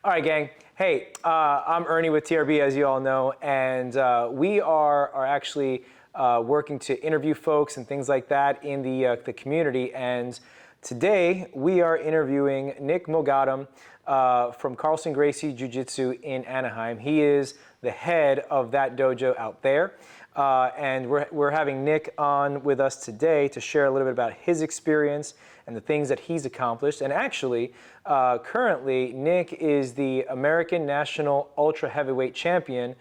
All right, gang. Hey, I'm Ernie with TRB, as you all know, and we are actually working to interview folks and things like that in the community. And today we are interviewing Nick Moghaddam from Carlson Gracie Jiu-Jitsu in Anaheim. He is the head of that dojo out there. And we're having Nick on with us today to share a little bit about his experience and the things that he's accomplished. And actually, currently, Nick is the American National Ultra Heavyweight Champion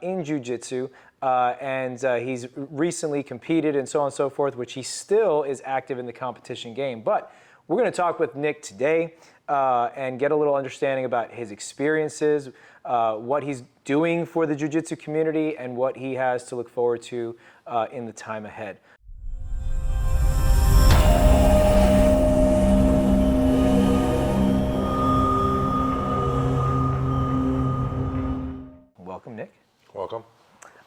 in Jiu-Jitsu. And he's recently competed and so on and so forth, which he still is active in the competition game. But we're going to talk with Nick today and get a little understanding about his experiences, what he's doing for the Jiu-Jitsu community, and what he has to look forward to in the time ahead. Welcome, Nick. Welcome.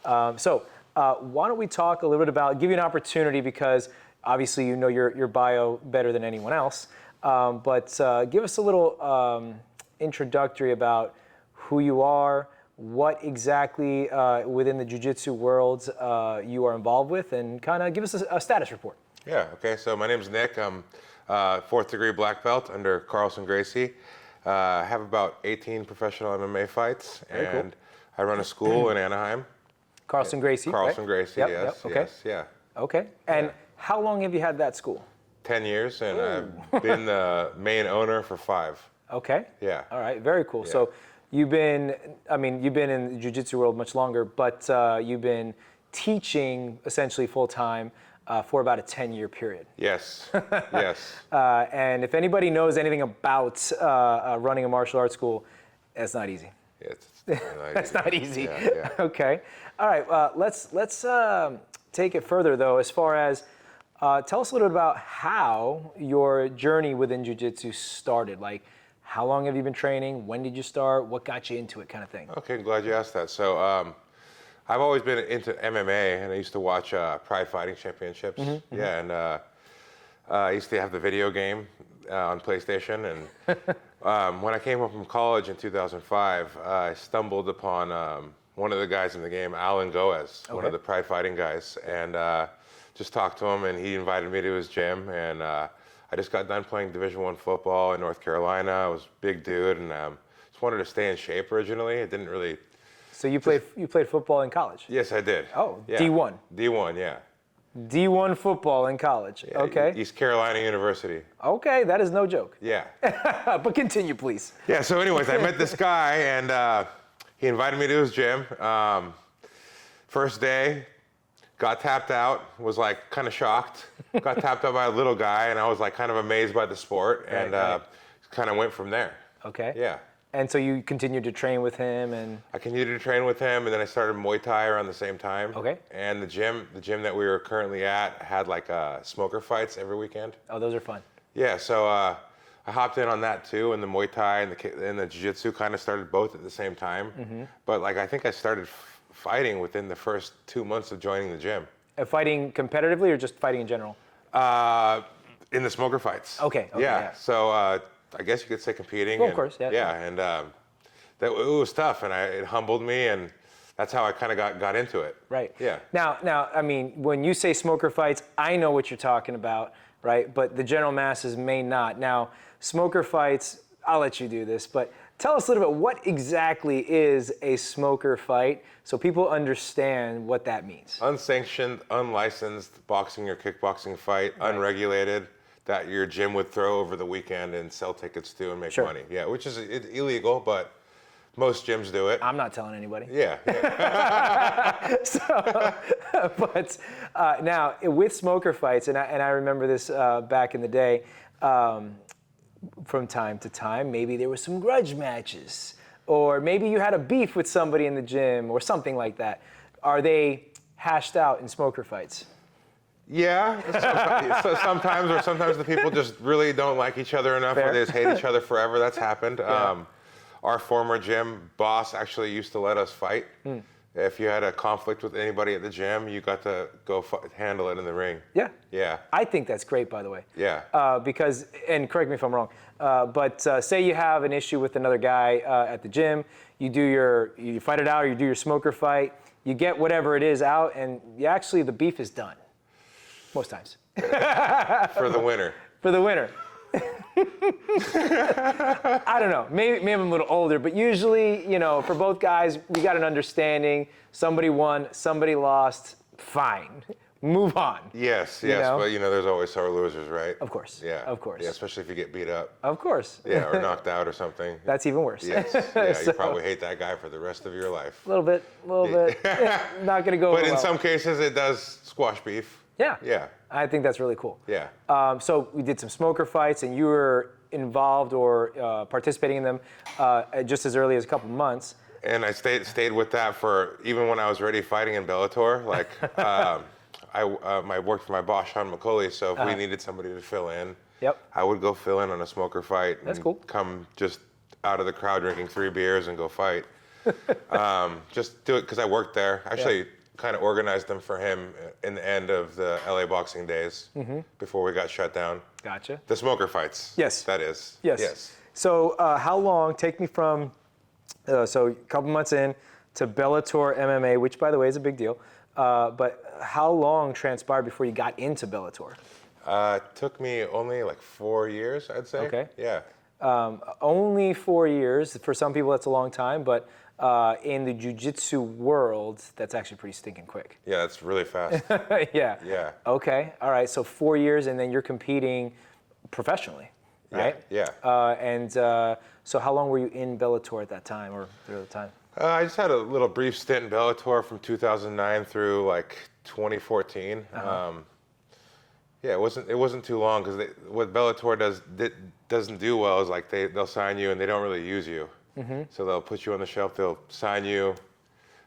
Why don't we talk a little bit about, give you an opportunity, because obviously you know your bio better than anyone else, but give us a little introductory about who you are, what exactly within the Jiu-Jitsu world you are involved with, and kind of give us a status report. Yeah, okay, so my name's Nick. I'm 4th degree black belt under Carlson Gracie. I have about 18 professional MMA fights, Very and cool. I run a school in Anaheim. Carlson Gracie, Carlson right? Gracie, Yep, yes, yep, okay. yes, yeah. Okay, and how long have you had that school? 10 years, and I've been the main owner for 5. Okay. Yeah. All right, very cool. Yeah. So you've been in the Jiu-Jitsu world much longer, but you've been teaching essentially full-time for about a 10-year period. Yes, yes. And if anybody knows anything about running a martial arts school, it's not easy. Yeah, it's not That's easy. not easy. Yeah, yeah. Okay. All right. Let's take it further though. As far as tell us a little bit about how your journey within Jiu-Jitsu started. Like, how long have you been training? When did you start? What got you into it, kind of thing? Okay, I'm glad you asked that. So I've always been into MMA, and I used to watch Pride Fighting Championships. Mm-hmm, Yeah, and I used to have the video game on PlayStation. And when I came home from college in 2005, I stumbled upon one of the guys in the game, Alan Goez, one of the Pride Fighting guys, and just talked to him, and he invited me to his gym. And I just got done playing Division I football in North Carolina. I was a big dude, and just wanted to stay in shape originally. It didn't really. So you played football in college? Yes, I did. Oh, yeah. D1. D1, yeah. D1 football in college. Yeah, okay. East Carolina University. Okay, that is no joke. Yeah. But continue, please. Yeah, so anyways, I met this guy, and he invited me to his gym. First day, got tapped out, was like kind of shocked. Got tapped out by a little guy, and I was like kind of amazed by the sport, and right. kind of went from there. Okay. Yeah. And so you continued to train with him, and I continued to train with him, and then I started Muay Thai around the same time. Okay. And the gym that we were currently at had like smoker fights every weekend. oh, those are fun. Yeah, so I hopped in on that too, and the Muay Thai and the Jiu-Jitsu kind of started both at the same time. Mm-hmm. But like I think I started fighting within the first 2 months of joining the gym. Fighting competitively or just fighting in general? In the smoker fights. Okay, yeah. So I guess you could say competing. Well, of course, yeah. Yeah, and it was tough, and it humbled me, and that's how I kind of got into it. Right. Yeah. Now, I mean, when you say smoker fights, I know what you're talking about, right? But the general masses may not. Now, smoker fights, I'll let you do this, but tell us a little bit, what exactly is a smoker fight so people understand what that means? Unsanctioned, unlicensed boxing or kickboxing fight, unregulated, that your gym would throw over the weekend and sell tickets to and make money. Yeah, which is illegal, but most gyms do it. I'm not telling anybody. Yeah. But now with smoker fights, and I remember this back in the day, from time to time, maybe there were some grudge matches, or maybe you had a beef with somebody in the gym or something like that. Are they hashed out in smoker fights? Yeah, sometimes the people just really don't like each other enough, or they just hate each other forever. That's happened. Yeah. Our former gym boss actually used to let us fight If you had a conflict with anybody at the gym, you got to go handle it in the ring. Yeah. Yeah. I think that's great, by the way. Yeah. Because, and correct me if I'm wrong, but say you have an issue with another guy at the gym, you fight it out, or you do your smoker fight, you get whatever it is out, and the beef is done. Most times. For the winner. For the winner. I don't know. Maybe I'm a little older, but usually, for both guys, we got an understanding. Somebody won, somebody lost. Fine. Move on. Yes, but there's always sore losers, right? Of course. Yeah. Of course. Yeah, especially if you get beat up. Of course. Yeah, or knocked out or something. That's even worse. Yes. Yeah, you probably hate that guy for the rest of your life. A little bit. Yeah, not gonna go. But in well. some cases, it does squash beef. Yeah. Yeah. I think that's really cool. Yeah. So we did some smoker fights, and you were involved or participating in them just as early as a couple months. And I stayed with that for even when I was already fighting in Bellator. Like, I worked for my boss, Sean McCauley, so if we needed somebody to fill in, I would go fill in on a smoker fight. That's and cool. Come just out of the crowd drinking 3 beers and go fight. Just do it because I worked there. Actually, kind of organized them for him in the end of the LA boxing days before we got shut down. Gotcha. The smoker fights. Yes. That is. Yes. So how long, take me from, so a couple months in to Bellator MMA, which by the way is a big deal, but how long transpired before you got into Bellator? It took me only like 4 years, I'd say. Okay. Yeah. Only 4 years. For some people that's a long time, but in the jiu-jitsu world, that's actually pretty stinking quick. Yeah, that's really fast. Yeah. Yeah. Okay. All right. So 4 years, and then you're competing professionally, right? Yeah. So how long were you in Bellator at that time, or the other time? I just had a little brief stint in Bellator from 2009 through like 2014. Yeah, it wasn't too long because what Bellator doesn't do well is like they'll sign you and they don't really use you. So they'll put you on the shelf. They'll sign you,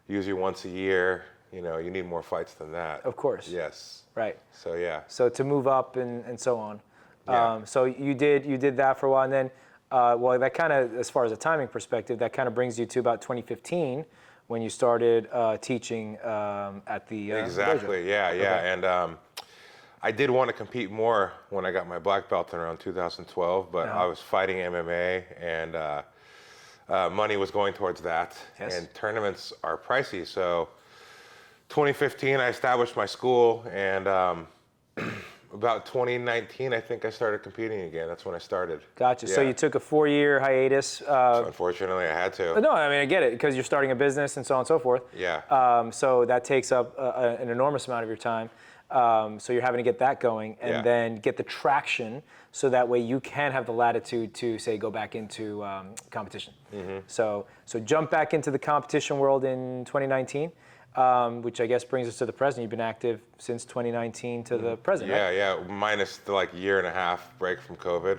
use you once a year. You need more fights than that. Of course. Yes. Right. So yeah. So to move up and so on. Yeah. So you did that for a while, and then that kind of, as far as a timing perspective, that kind of brings you to about 2015 when you started teaching at the exactly. dojo. Yeah. Okay. And I did want to compete more when I got my black belt in around 2012, but I was fighting MMA and money was going towards that. Yes. And tournaments are pricey. So 2015, I established my school, and about 2019, I think I started competing again. That's when I started. Gotcha. Yeah. So you took a 4-year hiatus. So unfortunately, I had to. No, I mean, I get it, because you're starting a business and so on and so forth. Yeah. So that takes up an enormous amount of your time. So you're having to get that going and then get the traction so that way you can have the latitude to, say, go back into competition. So jump back into the competition world in 2019, which I guess brings us to the present. You've been active since 2019 to the present, right? Yeah, minus the like year and a half break from COVID.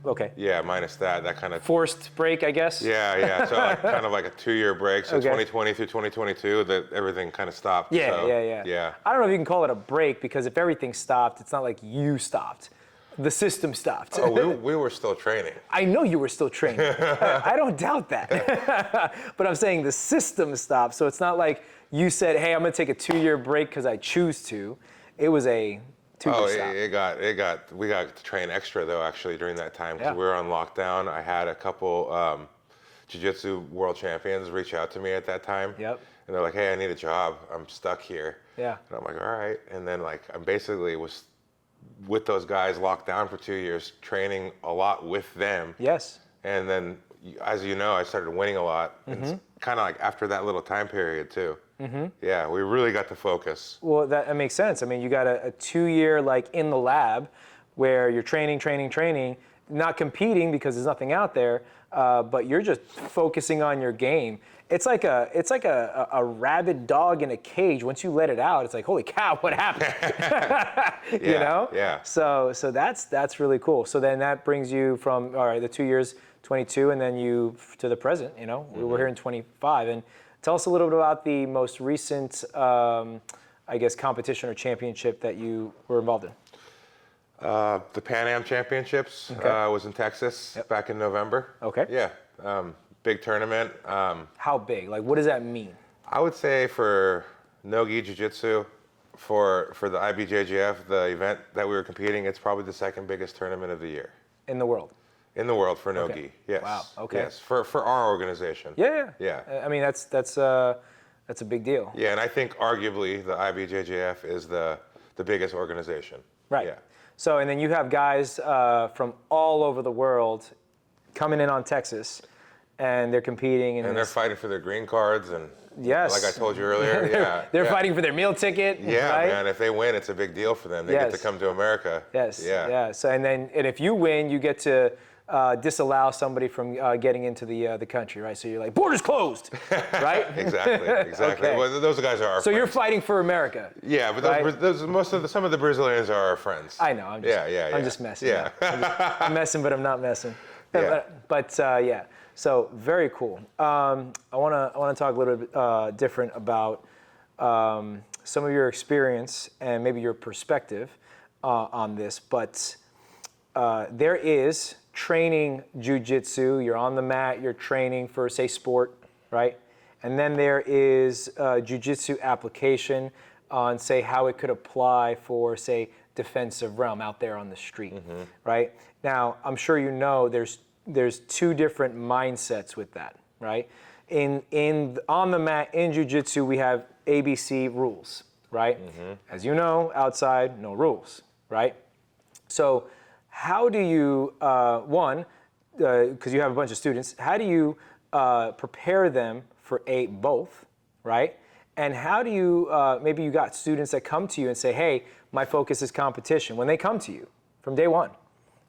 Okay. Yeah, minus that kind of Forced break, I guess? Yeah. So kind of like a 2-year break. So Okay. 2020 through 2022, that everything kind of stopped. Yeah. Yeah. I don't know if you can call it a break, because if everything stopped, it's not like you stopped. The system stopped. Oh, we were still training. I know you were still training. I don't doubt that. But I'm saying the system stopped. So it's not like you said, hey, I'm going to take a 2-year break because I choose to. It was a 2-year stop. We got to train extra though, actually, during that time, because Yeah. we were on lockdown. I had a couple jiu-jitsu world champions reach out to me at that time. Yep. And they're like, hey, I need a job. I'm stuck here. Yeah. And I'm like, all right. And then like I basically was with those guys locked down for 2 years, training a lot with them. Yes. And then, as you know, I started winning a lot. And it's kind of like after that little time period too. Yeah, we really got to focus. Well, that makes sense. I mean, you got a 2-year like in the lab where you're training, not competing because there's nothing out there, but you're just focusing on your game. It's like a rabid dog in a cage. Once you let it out, it's like, holy cow, what happened? You know? Yeah. So that's really cool. So then that brings you from the 2 years, 22, and then you to the present. We're here in 25, and tell us a little bit about the most recent, I guess, competition or championship that you were involved in. The Pan Am Championships was in Texas back in November. Okay. Yeah, big tournament. How big? Like, what does that mean? I would say for No-Gi Jiu-Jitsu, for the IBJJF, the event that we were competing, it's probably the second biggest tournament of the year. In the world? In the world for No-Gi, Okay. yes. Wow, okay. Yes, for our organization. Yeah. Yeah. I mean, that's a big deal. Yeah, and I think arguably the IBJJF is the biggest organization. Right. Yeah. So, and then you have guys from all over the world coming in on Texas, and they're competing. And they're fighting for their green cards, and yes, like I told you earlier, yeah. they're fighting for their meal ticket. Yeah, right? man, if they win, it's a big deal for them. They get to come to America. Yes. Yeah. Yeah. So, and if you win, you get to disallow somebody from getting into the country, right? So you're like, borders closed, right? Exactly. Okay. Well, those guys are our So friends. you're fighting for America. Yeah, but right? some of the Brazilians are our friends. I know. I'm just messing. Yeah. I'm messing, but I'm not messing. Yeah. But yeah. So very cool. I want to talk a little bit different about some of your experience and maybe your perspective on this. But there is training jiu-jitsu. You're on the mat. You're training for, say, sport, right? And then there is jiu-jitsu application on, say, how it could apply for, say, defensive realm out there on the street, right? Now, I'm sure you know there's two different mindsets with that, right? On the mat in jiu-jitsu, we have ABC rules, right? As you know, outside, no rules, right? So how do you, because you have a bunch of students, how do you prepare them for both, right? And how do you, maybe you got students that come to you and say, hey, my focus is competition, when they come to you from day one.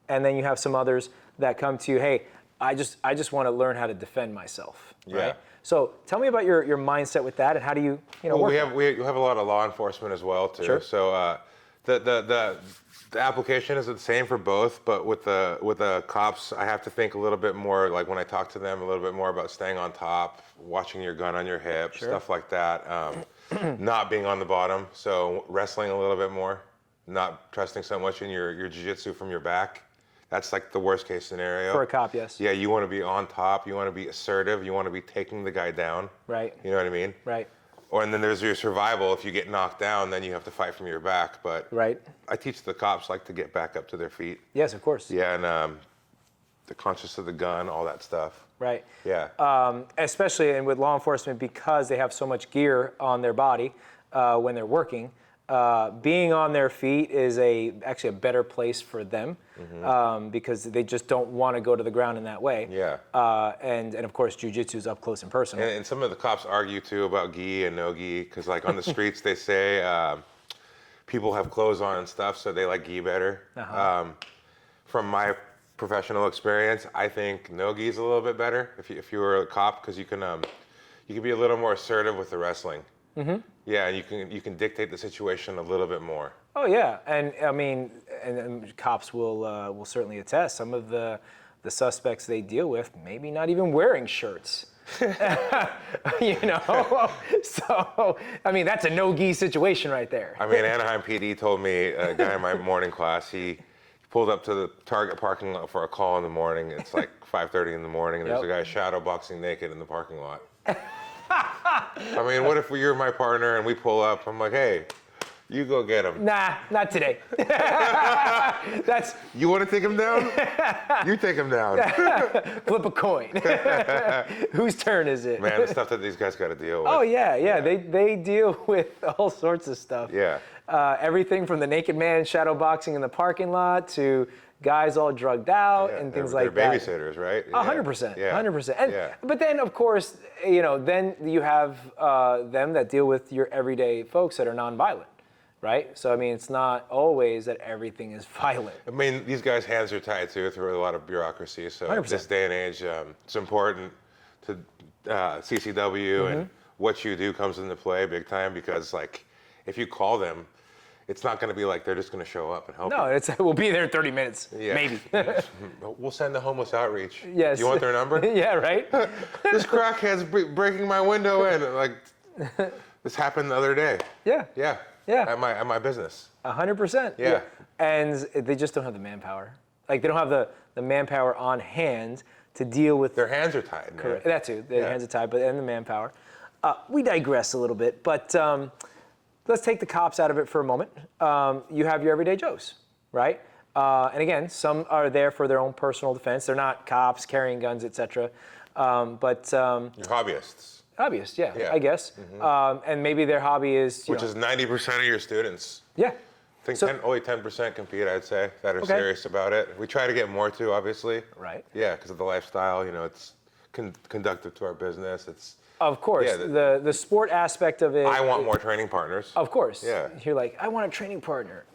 And then you have some others that come to you, hey, I just want to learn how to defend myself, right? Yeah. So tell me about your mindset with that, and how do you Well, work we have a lot of law enforcement as well too. Sure. So the application is the same for both, but with the cops, I have to think a little bit more, like when I talk to them, a little bit more about staying on top, watching your gun on your hip, Sure. stuff like that. Not being on the bottom, so wrestling a little bit more, not trusting so much in your jiu-jitsu from your back. That's like the worst case scenario. for a cop? Yes. Yeah, you want to be on top, you want to be assertive, you want to be taking the guy down. Right. You know what I mean? Right. And then there's your survival. If you get knocked down, then you have to fight from your back. But Right. I teach the cops like to get back up to their feet. Yes, of course. Yeah, and they're conscious of the gun, all that stuff. Right. Yeah. Especially and with law enforcement, because they have so much gear on their body when they're working. Being on their feet is actually a better place for them because they just don't want to go to the ground in that way. Yeah. And of course, jiu-jitsu is up close and personal. And some of the cops argue too about gi and no gi, because like on the streets they say people have clothes on and stuff, so they like gi better. From my professional experience, I think no gi is a little bit better if you were a cop, because you can be a little more assertive with the wrestling. Yeah, and you can dictate the situation a little bit more. Oh yeah, and I mean, and cops will certainly attest. Some of the suspects they deal with maybe not even wearing shirts. You know, so I mean that's a no-gi situation right there. I mean, Anaheim PD told me, a guy in my morning class, he pulled up to the Target parking lot for a call in the morning. It's like 5:30 in the morning, and there's a guy shadow boxing naked in the parking lot. I mean, what if you're my partner and we pull up? I'm like, hey, you go get him. Nah, not today. You want to take him down? You take him down. Flip a coin. Whose turn is it? Man, the stuff that these guys got to deal with. Oh yeah. They deal with all sorts of stuff. Yeah. Everything from the naked man shadow boxing in the parking lot to guys all drugged out and things like they're that. babysitters, right? 100%. Yeah. 100%. But then, of course, then you have them that deal with your everyday folks that are nonviolent, right? So, I mean, it's not always that everything is violent. I mean, these guys' hands are tied too through a lot of bureaucracy. So 100%. this day and age, it's important to CCW and what you do comes into play big time, because like if you call them, it's not going to be like they're just going to show up and help you. We'll be there in 30 minutes, maybe. We'll send the homeless outreach. Yes. Do you want their number? Yeah, right? This crackhead's breaking my window in. Like, this happened the other day. Yeah. Yeah. Yeah. At my business. 100%. Yeah. And they just don't have the manpower. Like, they don't have the manpower on hand to deal with... Their hands are tied, man. Correct. That too. Their hands are tied, and the manpower. We digress a little bit, but let's take the cops out of it for a moment. You have your everyday Joes, right? And again, some are there for their own personal defense. They're not cops carrying guns, etc. But You're hobbyists. hobbyists, yeah, I guess. And maybe their hobby is Which is 90% of your students. yeah. I think only 10% compete, I'd say, that are serious about it. We try to get more too, obviously. Right. Yeah, because of the lifestyle, it's conductive to our business. It's Of course, the sport aspect of it. I want more training partners. Of course. Yeah. You're like, I want a training partner.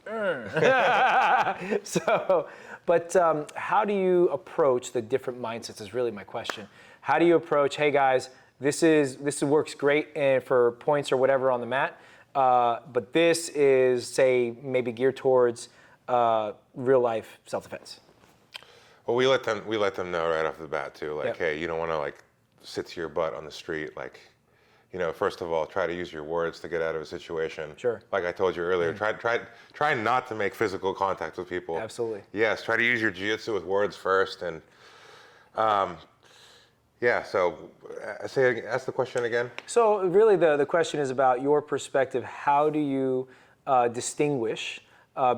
But how do you approach the different mindsets is really my question. How do you approach, hey guys, this works great for points or whatever on the mat, but this is, say, maybe geared towards real life self-defense? Well, we let them know right off the bat too, like, Yep. hey, you don't want to sit to your butt on the street, first of all, try to use your words to get out of a situation. Sure. Like I told you earlier, try not to make physical contact with people. Absolutely. Yes, try to use your jiu-jitsu with words first, and so ask the question again. So really the question is about your perspective. How do you distinguish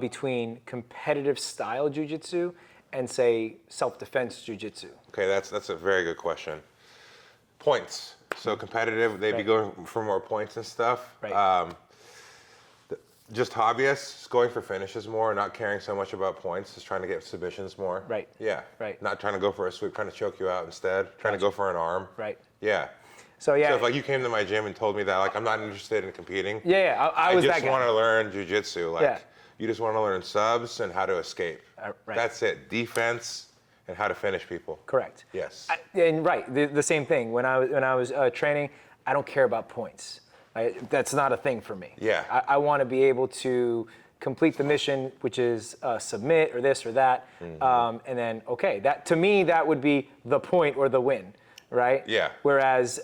between competitive style jiu-jitsu and, say, self-defense jiu-jitsu? Okay, that's a very good question. Points. So competitive, they'd be going for more points and stuff. Right. Just hobbyists, going for finishes more, not caring so much about points, just trying to get submissions more. Right. Yeah. Right. Not trying to go for a sweep, trying to choke you out instead, trying to go for an arm. Right. Yeah. So yeah. So if you came to my gym and told me that I'm not interested in competing. Yeah, I was that guy. I just want to learn jiu-jitsu. Yeah. You just want to learn subs and how to escape. Right. That's it. Defense and how to finish people. Correct. Yes. The same thing. When I was training, I don't care about points. That's not a thing for me. Yeah. I want to be able to complete the mission, which is submit or this or that, and then that to me that would be the point or the win, right? Yeah. Whereas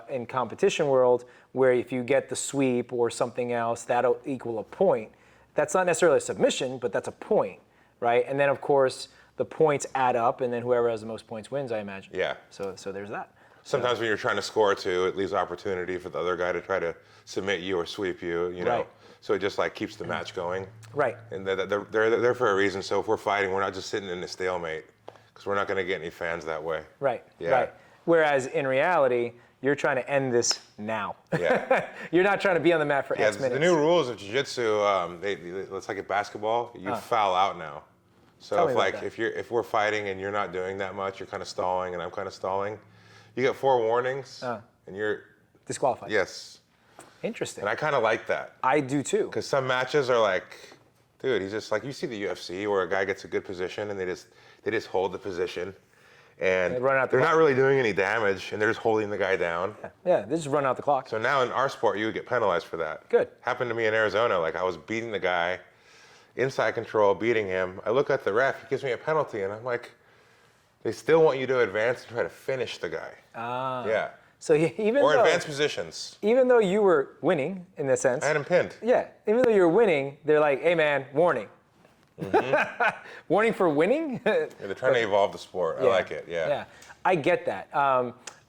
in competition world, where if you get the sweep or something else, that'll equal a point. That's not necessarily a submission, but that's a point, right? And then of course the points add up, and then whoever has the most points wins, I imagine. Yeah. So there's that. Sometimes when you're trying to score too, it leaves opportunity for the other guy to try to submit you or sweep you, you know. Right. So it just keeps the match going. Right. And they're there for a reason. So if we're fighting, we're not just sitting in a stalemate, because we're not going to get any fans that way. Right. Yeah. Right. Whereas in reality, you're trying to end this now. Yeah. You're not trying to be on the mat for X minutes. The new rules of jiu-jitsu, it's like a basketball. You foul out now. So if we're fighting and you're not doing that much, you're kind of stalling and I'm kind of stalling, you get 4 warnings and you're disqualified. Yes. Interesting. And I kind of like that. I do too. Because some matches are dude, he's just you see the UFC where a guy gets a good position and they just hold the position, and they're not really doing any damage and they're just holding the guy down. Yeah, they just run out the clock. So now in our sport, you would get penalized for that. Good. Happened to me in Arizona. I was beating the guy, inside control, beating him. I look at the ref, he gives me a penalty, and I'm like, they still want you to advance and try to finish the guy. Yeah. So even or though advanced positions. Even though you were winning in this sense. I had him pinned. Yeah. Even though you're winning, they're like, hey man, warning. Warning for winning? Yeah, they're trying to evolve the sport. I like it. Yeah. Yeah. I get that.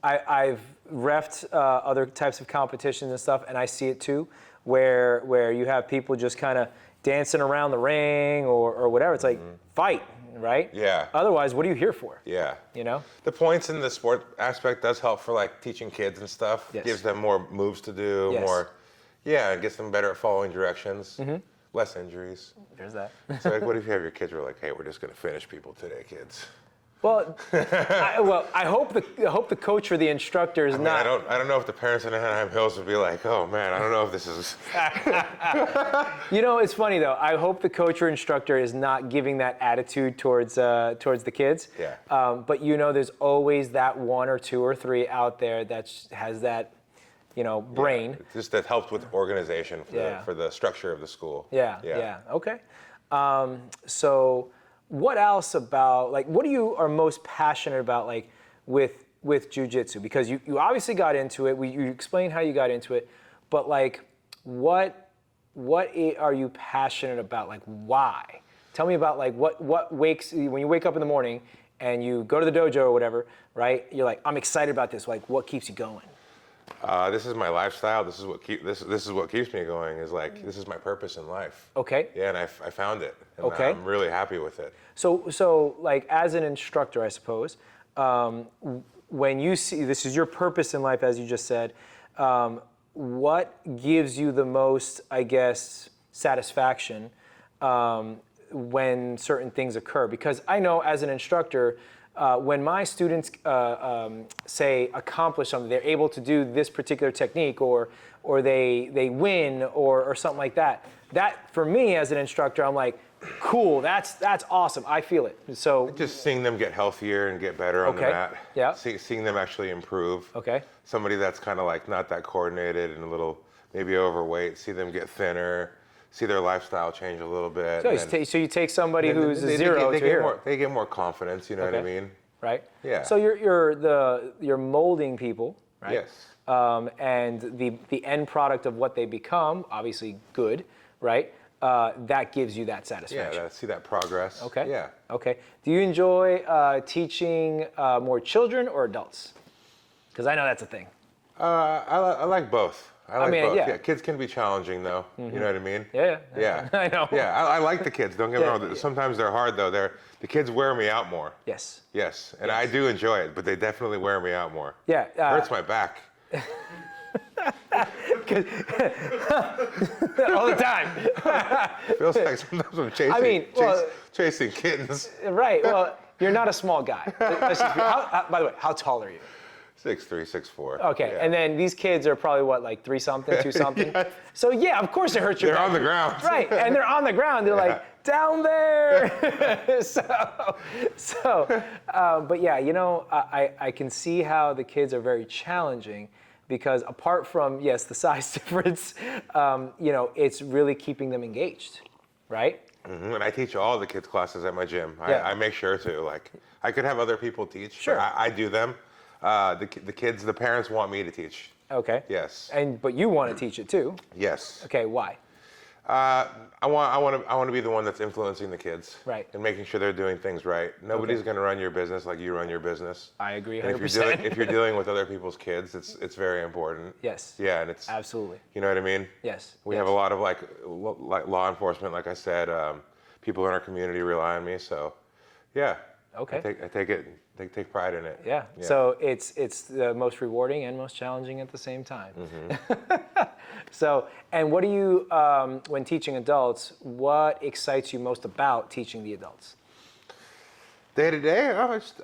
I've reffed other types of competitions and stuff, and I see it too, where you have people just kind of dancing around the ring or whatever. It's like, fight, right? Yeah. Otherwise, what are you here for? Yeah. You know? The points in the sport aspect does help for teaching kids and stuff. Yes. Gives them more moves to do, it gets them better at following directions, less injuries. There's that. So what if you have your kids who are like, hey, we're just going to finish people today, kids? Well, I hope the coach or the instructor is not. I don't know if the parents in Anaheim Hills would be like, oh man, I don't know if this is. It's funny though. I hope the coach or instructor is not giving that attitude towards the kids. Yeah. But there's always that 1 or 2 or 3 out there that has that, brain. Yeah, just that helps with organization for the structure of the school. Yeah. Okay. So. What else about, what are most passionate about, with jiu-jitsu? Because you obviously got into it. You explained how you got into it, but what are you passionate about? Why? Tell me about what when you wake up in the morning and you go to the dojo or whatever, right? You're like, I'm excited about this. What keeps you going? This is my lifestyle. This is what keeps me going. Is like this is my purpose in life. Okay. Yeah, and I found it. And Okay. I'm really happy with it. So like as an instructor, I suppose, when you see this is your purpose in life, as you just said, what gives you the most, I guess, satisfaction when certain things occur? Because I know as an instructor, when my students say accomplish something, they're able to do this particular technique, or they win, or something like that. That for me as an instructor, I'm like, cool, that's awesome. I feel it. So Just seeing them get healthier and get better on the Okay. mat. Yeah. Seeing them actually improve. Okay. Somebody that's kind of like not that coordinated and a little maybe overweight, see them get thinner, see their lifestyle change a little bit. So you take somebody who's a zero to a hero. They get more confidence, you know what I Okay. mean? Right? Yeah. So you're molding people, right? Yes. And the end product of what they become, obviously good, right? That gives you that Yeah, satisfaction. see that progress. Okay. Yeah. Okay. Do you enjoy teaching more children or adults? Because I know that's a thing. I like both. I like mean, both. yeah. Kids can be challenging though. You know what I mean? Yeah. Yeah. I know. Yeah, I like the kids. Don't get me Yeah, wrong. yeah. Sometimes they're hard though. The kids wear me out more. Yes. Yes, and I do enjoy it, but they definitely wear me out more. Yeah. Hurts my back. All the time. Feels like sometimes I'm chasing, chasing kittens. Right. Well, you're not a small guy. Let's just by the way, how tall are you? 6'3", 6'4". Okay, Yeah. and then these kids are probably what, like 3 something, 2 something? Yes. So yeah, of course it hurts your They're back. on the ground. Right, and they're on the ground. They're like, down there. But yeah, you know, I can see how the kids are very challenging because apart from, yes, the size difference, you know, it's really keeping them engaged, right? Mm-hmm. And I teach all the kids' classes at my gym. Yeah. I make sure to. Like, I could have other people teach. Sure. But I do them. The kids, the parents want me to teach. Okay. Yes. But you want to teach it too. Yes. Okay, why? I want to be the one that's influencing the kids. Right. And making sure they're doing things right. Nobody's going to run your business like you run your business. I agree 100%. And if you're dealing with other people's kids, it's very important. Yes. Yeah, and it's Absolutely. You know what I mean? Yes. We have a lot of like law enforcement, like I said, people in our community rely on me. So, yeah. Okay. I take pride in it. Yeah. So it's the most rewarding and most challenging at the same time. Mm-hmm. So, and what do you, when teaching adults, what excites you most about teaching the adults? Day to day,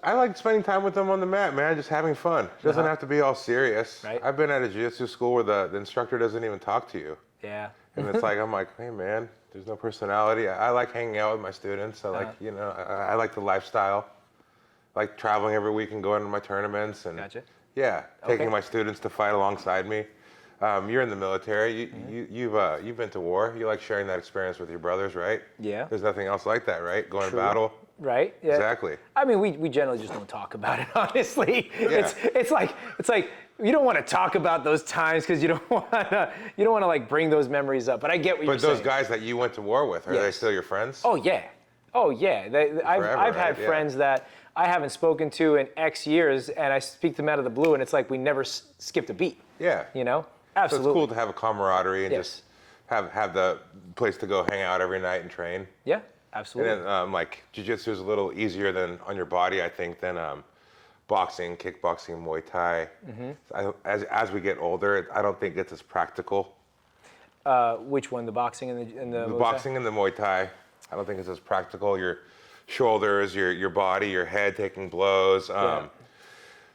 I like spending time with them on the mat, man. Just having fun. It doesn't have to be all serious. Right. I've been at a jiu-jitsu school where the instructor doesn't even talk to you. Yeah. And it's like, I'm like, hey man, there's no personality. I like hanging out with my students. I like, you know, I like the lifestyle. I like traveling every week and going to my tournaments and Gotcha. yeah, Okay. taking my students to fight alongside me. You're in the military. You've been to war. You like sharing that experience with your brothers, right? Yeah. There's nothing else like that, right? Going True. to battle. Right? Yeah. Exactly. I mean, we generally just don't talk about it, honestly. Yeah. It's like you don't want to talk about those times because you don't want to like bring those memories up. But I get what you're But saying. those guys that you went to war with, are they Yes. still your friends? Oh yeah. I've had right? Yeah. friends that I haven't spoken to in X years, and I speak to them out of the blue, and it's like we never skipped a beat. Yeah. You know? So Absolutely. it's cool to have a camaraderie and Yes. just have the place to go hang out every night and train. Yeah. Absolutely. And then like jiu-jitsu is a little easier than on your body, I think, than boxing, kickboxing, Muay Thai. As we get older, I don't think it's as practical. Which one? The boxing and the The Muay Thai? boxing and the Muay Thai, I don't think it's as practical. Your shoulders, your body, your head taking blows.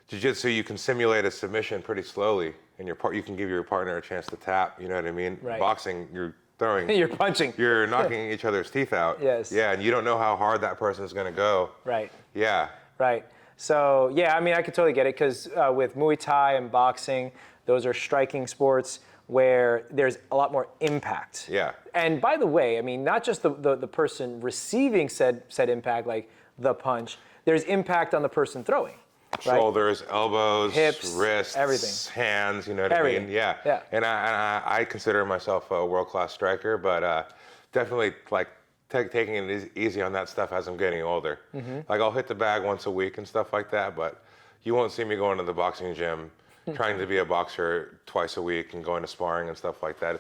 Jiu-jitsu, you can simulate a submission pretty slowly, and you can give your partner a chance to tap. You know what I mean? Right. Boxing, you're throwing. You're punching. You're knocking each other's teeth out. Yes. Yeah, and you don't know how hard that person's going to go. Right. Yeah. Right. So yeah, I mean, I could totally get it because with Muay Thai and boxing, those are striking sports where there's a lot more impact. Yeah. And by the way, I mean, not just the person receiving said impact, like the punch, there's impact on the person throwing. Right? Shoulders, elbows, Hips, wrists, everything. hands, you know what I Everything. mean? Yeah. Yeah. And I consider myself a world-class striker, but definitely like taking it easy on that stuff as I'm getting older. Like I'll hit the bag once a week and stuff like that, but you won't see me going to the boxing gym trying to be a boxer twice a week and going to sparring and stuff like that.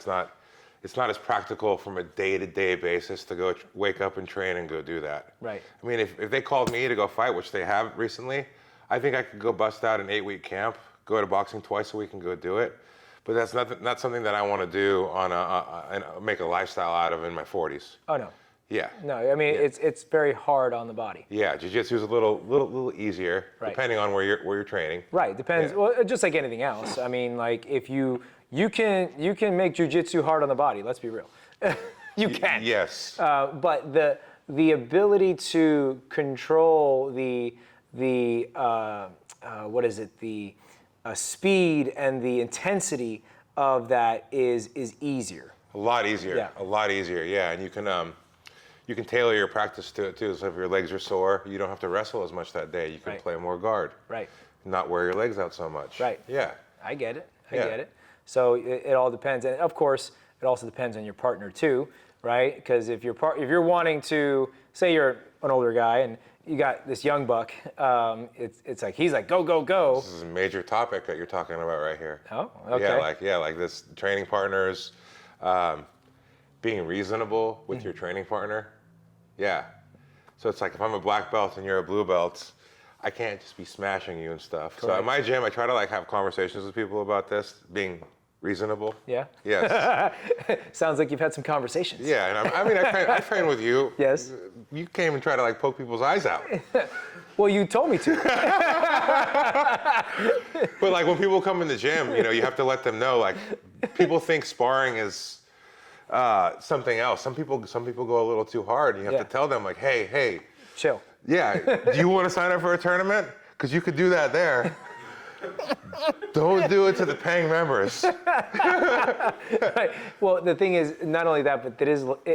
It's not as practical from a day-to-day basis to go wake up and train and go do that. Right. I mean, if they called me to go fight, which they have recently, I think I could go bust out an 8-week camp, go to boxing twice a week and go do it. But that's not something that I want to do and make a lifestyle out of in my 40s. Oh, no. Yeah. No, I mean, it's very hard on the body. Yeah, jiu-jitsu is a little easier, depending on where you're training. Right, depends. Yeah. Well, just like anything else. I mean, like if you can make jiu-jitsu hard on the body. Let's be real. You can. Yes. But the ability to control the speed and the intensity of that is easier. A lot easier. Yeah. A lot easier. Yeah, and you can tailor your practice to it too. So if your legs are sore, you don't have to wrestle as much that day. You can play more guard. Right. Not wear your legs out so much. Right. Yeah. I get it. I get it. So it all depends, and of course, it also depends on your partner too, right? Because if you're wanting to, say you're an older guy and you got this young buck, it's like he's like go go go. This is a major topic that you're talking about right here. Oh, okay. Like this training partners, being reasonable with your training partner. Yeah. So it's like if I'm a black belt and you're a blue belt, I can't just be smashing you and stuff. Correct. So at my gym, I try to like have conversations with people about this, being reasonable. Yeah. Yes. Sounds like you've had some conversations. Yeah, and I train with you. Yes. You came and tried to like poke people's eyes out. Well, you told me to. But like when people come in the gym, you have to let them know. Like people think sparring is something else. Some people go a little too hard. And you have to tell them like, hey, chill. Yeah. Do you want to sign up for a tournament? Because you could do that there. Don't do it to the paying members. Right. Well, the thing is, not only that, but it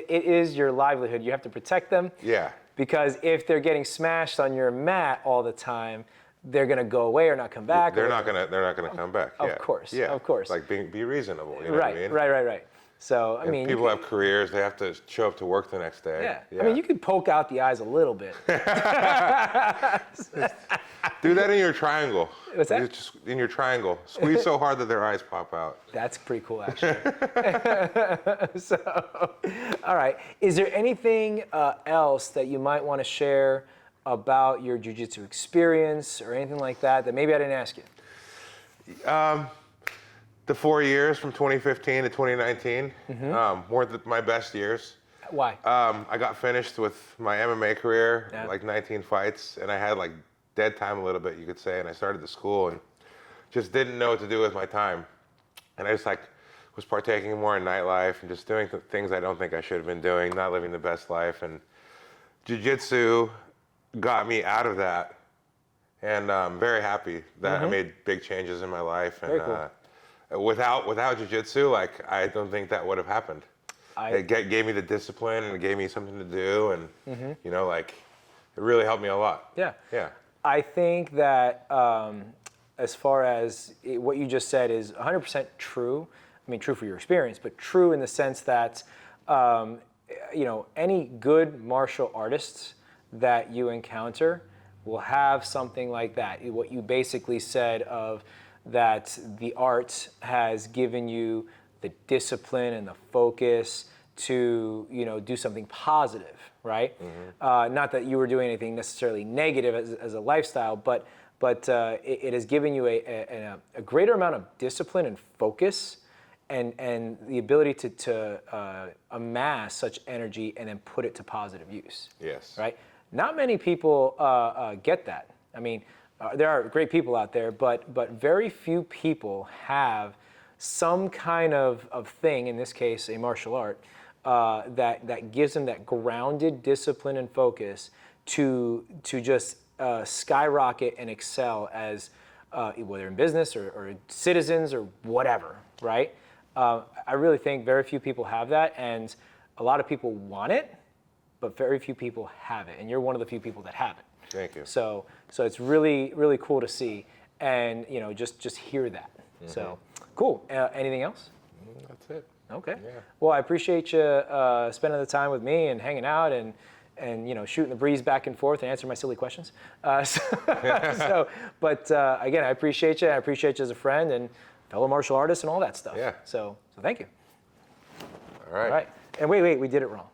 is your livelihood. You have to protect them. Yeah. Because if they're getting smashed on your mat all the time, they're gonna go away or not come back. They're not gonna come back. Of course. Yeah. Of course. Like be reasonable. You know right. what I mean? Right. So I mean, people have careers; they have to show up to work the next day. Yeah. I mean, you could poke out the eyes a little bit. Do that in your triangle. What's that? Just in your triangle. Squeeze so hard that their eyes pop out. That's pretty cool, actually. So, all right. Is there anything else that you might want to share about your jiu-jitsu experience or anything like that maybe I didn't ask you? The 4 years from 2015 to 2019 weren't my best years. Why? I got finished with my MMA career, like 19 fights, and I had like dead time a little bit, you could say, and I started the school and just didn't know what to do with my time. And I just like was partaking more in nightlife and just doing things I don't think I should have been doing, not living the best life. And jiu-jitsu got me out of that. And I'm very happy that I made big changes in my life. And very cool. Without jiu-jitsu, like I don't think that would have happened. It gave me the discipline and it gave me something to do, and like it really helped me a lot. Yeah. Yeah. I think that as far as what you just said is 100% true. I mean, true for your experience, but true in the sense that any good martial artists that you encounter will have something like that. What you basically said of that the art has given you the discipline and the focus to do something positive, right? Not that you were doing anything necessarily negative as a lifestyle, but it has given you a greater amount of discipline and focus, and the ability to amass such energy and then put it to positive use. Yes. Right. Not many people get that. I mean, there are great people out there, but very few people have some kind of thing, in this case, a martial art, that gives them that grounded discipline and focus to just skyrocket and excel as whether in business or citizens or whatever, right? I really think very few people have that, and a lot of people want it, but very few people have it, and you're one of the few people that have it. Thank you. So it's really, really cool to see, and just hear that. So cool. Anything else? That's it. Okay. Yeah. Well, I appreciate you spending the time with me and hanging out, and and shooting the breeze back and forth and answering my silly questions. But again, I appreciate you. I appreciate you as a friend and fellow martial artist and all that stuff. Yeah. So thank you. All right. All right. And wait, we did it wrong.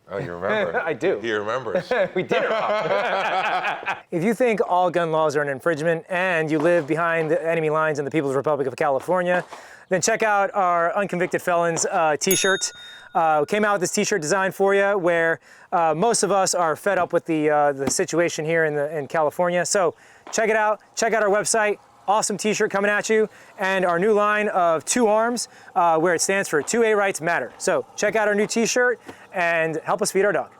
Oh, you remember? I do. He remembers. We did it wrong. If you think all gun laws are an infringement and you live behind the enemy lines in the People's Republic of California, then check out our Unconvicted Felons t-shirt. We came out with this t-shirt design for you where most of us are fed up with the situation here in California. So check it out. Check out our website. Awesome t-shirt coming at you. And our new line of 2 arms where it stands for 2A Rights Matter. So check out our new t-shirt and help us feed our dog.